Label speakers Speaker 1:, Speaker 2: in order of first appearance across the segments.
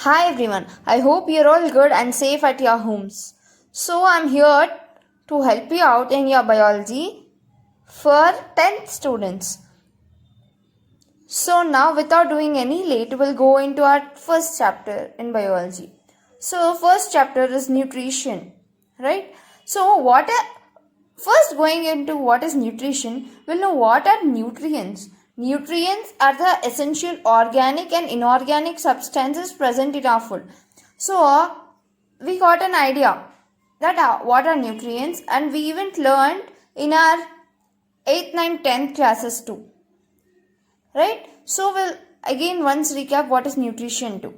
Speaker 1: Hi everyone, I hope you're all good and safe at your homes. So, I'm here to help you out in your biology for 10th students. So, now without doing any late, we'll go into our first chapter in biology. So, first chapter is nutrition, right? So, first going into what is nutrition, we'll know what are nutrients. Nutrients are the essential organic and inorganic substances present in our food. So, we got an idea that what are nutrients, and we even learned in our 8th, 9th, 10th classes too. Right? So, we'll again once recap what is nutrition too.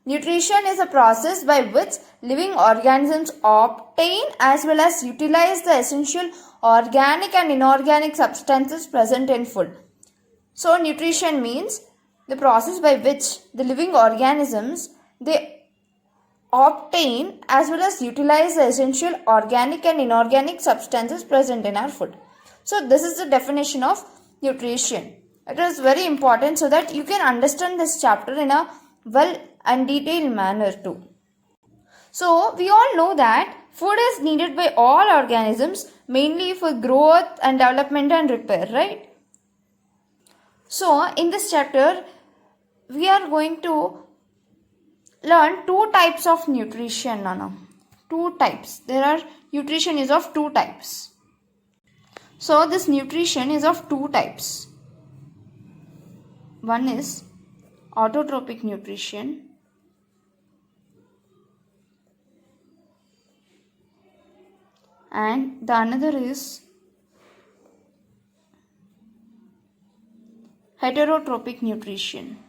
Speaker 1: Nutrition is a process by which living organisms obtain as well as utilize the essential organic and inorganic substances present in food. So, nutrition means the process by which the living organisms they obtain as well as utilize the essential organic and inorganic substances present in our food. So, this is the definition of nutrition. It is very important so that you can understand this chapter in a well and detailed manner too. So, we all know that food is needed by all organisms mainly for growth and development and repair, right? So, in this chapter, we are going to learn two types of nutrition. Two types. Nutrition is of two types. So, this nutrition is of two types. One is autotrophic nutrition and the another is heterotrophic nutrition.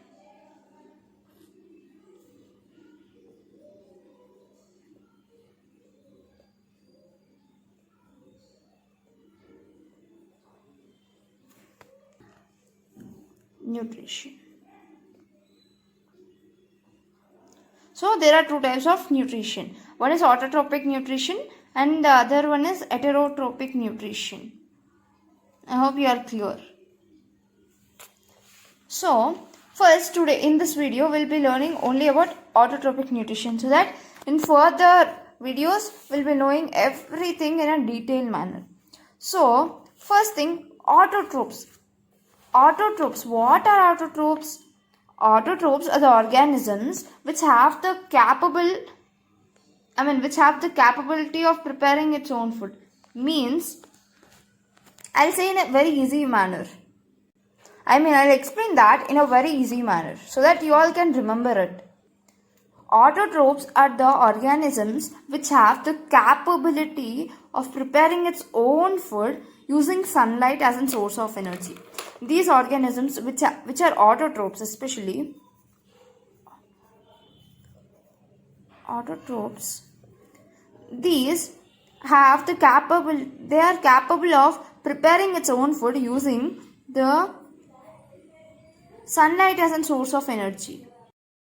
Speaker 1: So there are two types of nutrition. One is autotrophic nutrition and the other one is heterotrophic nutrition. I hope you are clear. So first today in this video we'll be learning only about autotrophic nutrition, so that in further videos we'll be knowing everything in a detailed manner. So first thing, autotrophs. Autotrophs. What are autotrophs? Autotrophs are the organisms which have the capability of preparing its own food. Means, I'll say in a very easy manner. I'll explain that in a very easy manner so that you all can remember it. Autotrophs are the organisms which have the capability of preparing its own food using sunlight as a source of energy. These organisms which are autotrophs, especially autotrophs, these have they are capable of preparing its own food using the sunlight as a source of energy.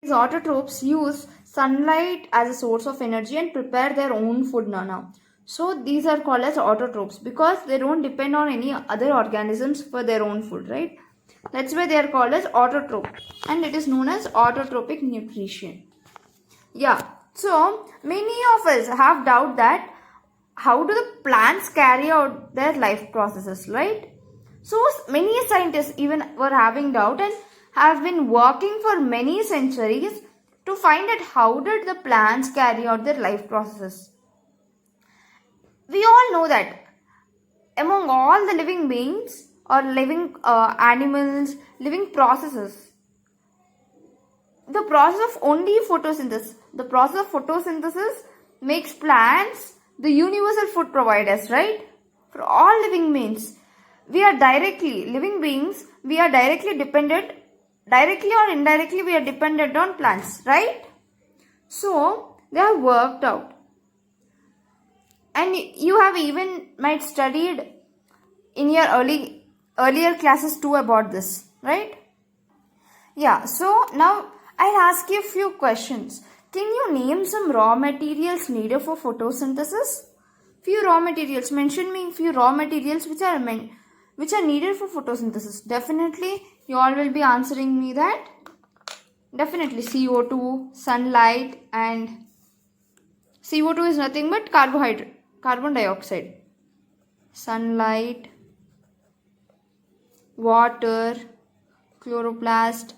Speaker 1: These autotrophs use sunlight as a source of energy and prepare their own food now. So these are called as autotrophs because they don't depend on any other organisms for their own food, right? That's why they are called as autotroph, and it is known as autotrophic nutrition. Yeah, so many of us have doubt that how do the plants carry out their life processes, right? So many scientists even were having doubt and have been working for many centuries to find out how did the plants carry out their life processes. We all know that among all the living beings or living animals, living processes, the process of photosynthesis makes plants the universal food providers, right? For all living beings, we are directly dependent, directly or indirectly we are dependent on plants, right? So they are worked out. And you have even might studied in your earlier classes too about this, right? Yeah, so now I'll ask you a few questions. Can you name some raw materials needed for photosynthesis? Few raw materials. Mention me few raw materials which are needed for photosynthesis. Definitely you all will be answering me that Definitely CO2, sunlight, and CO2 is nothing but carbon dioxide. Sunlight, water, chloroplast,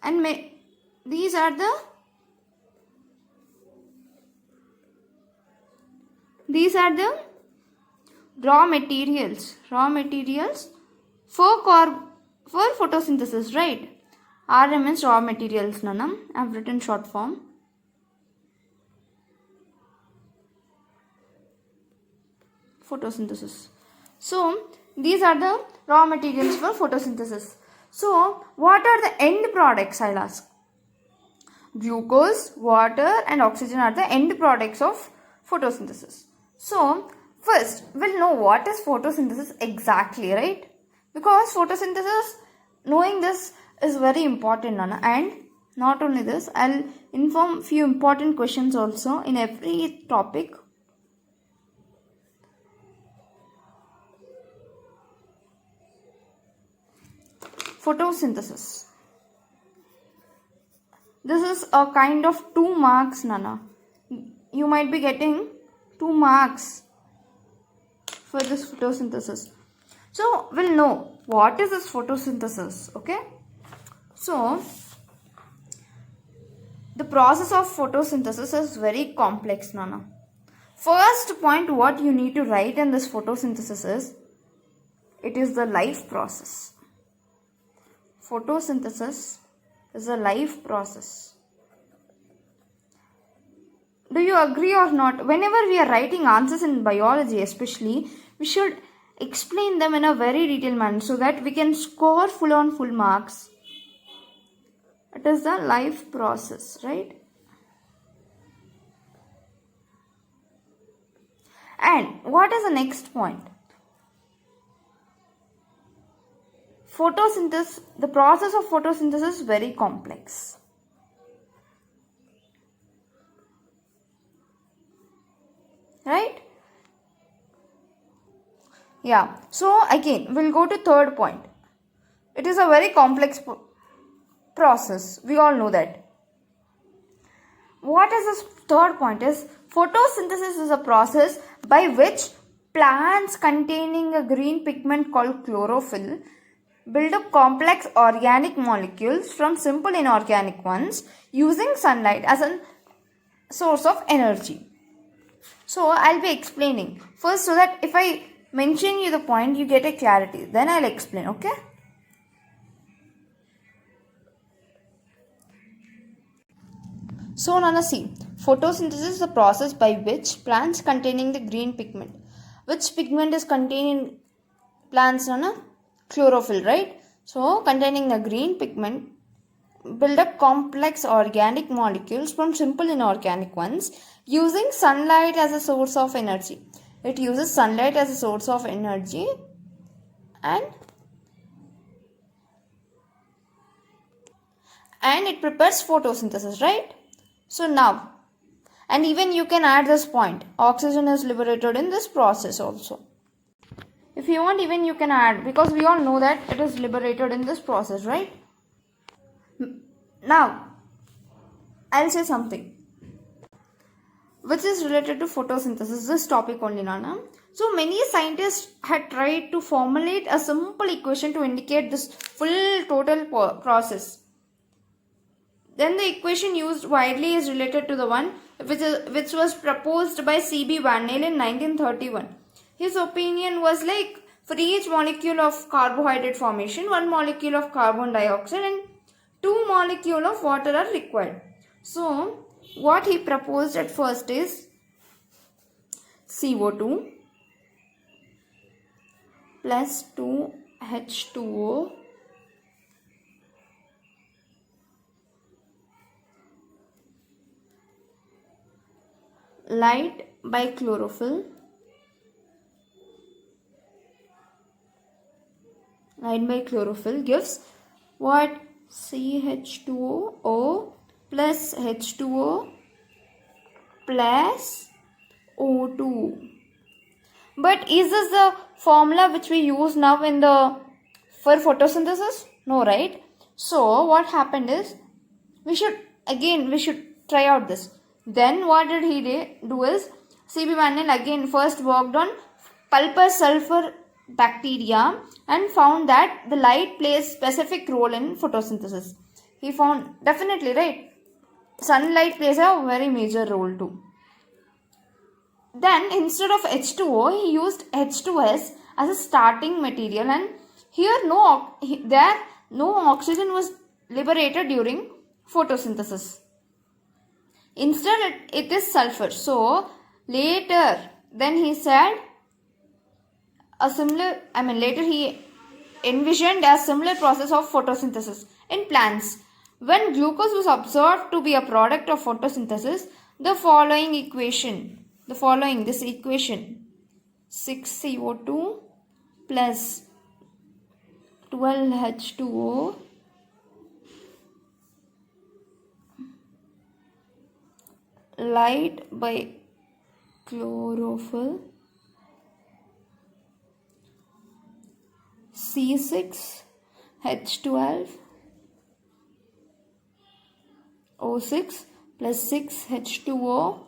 Speaker 1: and these are the raw materials for for photosynthesis, right? RM means raw materials, Nanam. I've written short form. Photosynthesis. So these are the raw materials for photosynthesis. So what are the end products, I'll ask? Glucose, water and oxygen are the end products of photosynthesis. So first we'll know what is photosynthesis exactly, right? Because photosynthesis, knowing this is very important, Nana. And not only this, I'll inform few important questions also in every topic. Photosynthesis. This is a kind of 2 marks, Nana. You might be getting 2 marks for this photosynthesis. So we'll know what is this photosynthesis, okay? So the process of photosynthesis is very complex, Nana. First point what you need to write in this photosynthesis is, it is the life process. Photosynthesis is a life process. Do you agree or not? Whenever we are writing answers in biology especially, we should explain them in a very detailed manner so that we can score full marks. It is the life process, right? And what is the next point? Photosynthesis, the process of photosynthesis is very complex. Right? Yeah. So again, we'll go to third point. It is a very complex process. We all know that. What is this third point is, photosynthesis is a process by which plants containing a green pigment called chlorophyll build up complex organic molecules from simple inorganic ones using sunlight as a source of energy. So I'll be explaining first so that if I mention you the point, you get a clarity. Then I'll explain, okay? So Nana, see, photosynthesis is the process by which plants containing the green pigment. Which pigment is contained in plants, Nana? Chlorophyll, right? So containing the green pigment build up complex organic molecules from simple inorganic ones using sunlight as a source of energy. It uses sunlight as a source of energy and it prepares photosynthesis, right? So now, and even you can add this point, oxygen is liberated in this process also. If you want, even you can add, because we all know that it is liberated in this process, right? Now, I'll say something which is related to photosynthesis, this topic only, Nana. So many scientists had tried to formulate a simple equation to indicate this full total process. Then the equation used widely is related to the one which was proposed by C.B. Varnell in 1931. His opinion was like, for each molecule of carbohydrate formation, 1 molecule of carbon dioxide and 2 molecules of water are required. So what he proposed at first is CO2 plus 2H2O light by chlorophyll gives what? CH2O plus H2O plus O2. But is this the formula which we use now for photosynthesis? No, right? So what happened is, we should try out this. Then what did he do is, C.B. Van again first worked on pulpous sulfur bacteria and found that the light plays specific role in photosynthesis. He found, definitely, right, sunlight plays a very major role too. Then instead of H2O, he used H2S as a starting material, and here no oxygen was liberated during photosynthesis. Instead it is sulfur. So later then he said later he envisioned a similar process of photosynthesis in plants. When glucose was observed to be a product of photosynthesis, this equation 6CO2 plus 12H2O light by chlorophyll C6H12 O6 plus 6H2O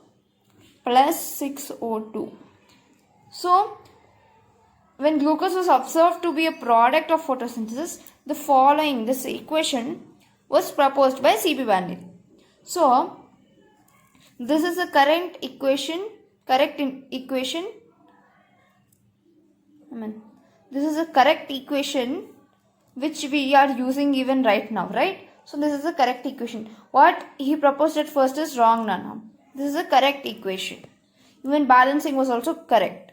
Speaker 1: plus 6O2. So when glucose was observed to be a product of photosynthesis, this equation was proposed by C.B. Van Til. So this is the correct equation. This is the correct equation which we are using even right now, right? So this is the correct equation. What he proposed at first is wrong, Nana. This is the correct equation. Even balancing was also correct.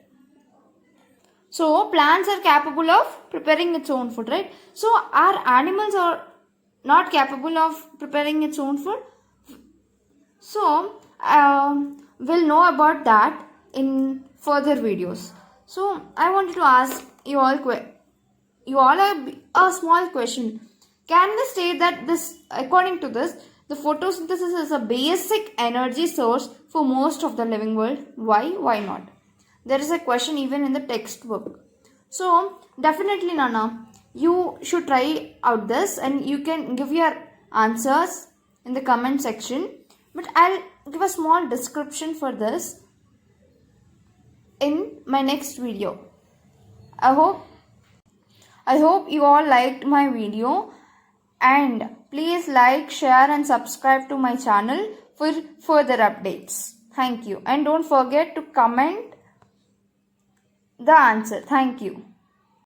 Speaker 1: So plants are capable of preparing its own food, right? So our animals are not capable of preparing its own food. So we'll know about that in further videos. So I wanted to ask you all a small question. Can we state that according to this, the photosynthesis is a basic energy source for most of the living world? Why? Why not? There is a question even in the textbook. So definitely, Nana, you should try out this and you can give your answers in the comment section. But I'll give a small description for this in my next video. I hope you all liked my video, and please like, share and subscribe to my channel for further updates. Thank you, and don't forget to comment the answer. Thank you.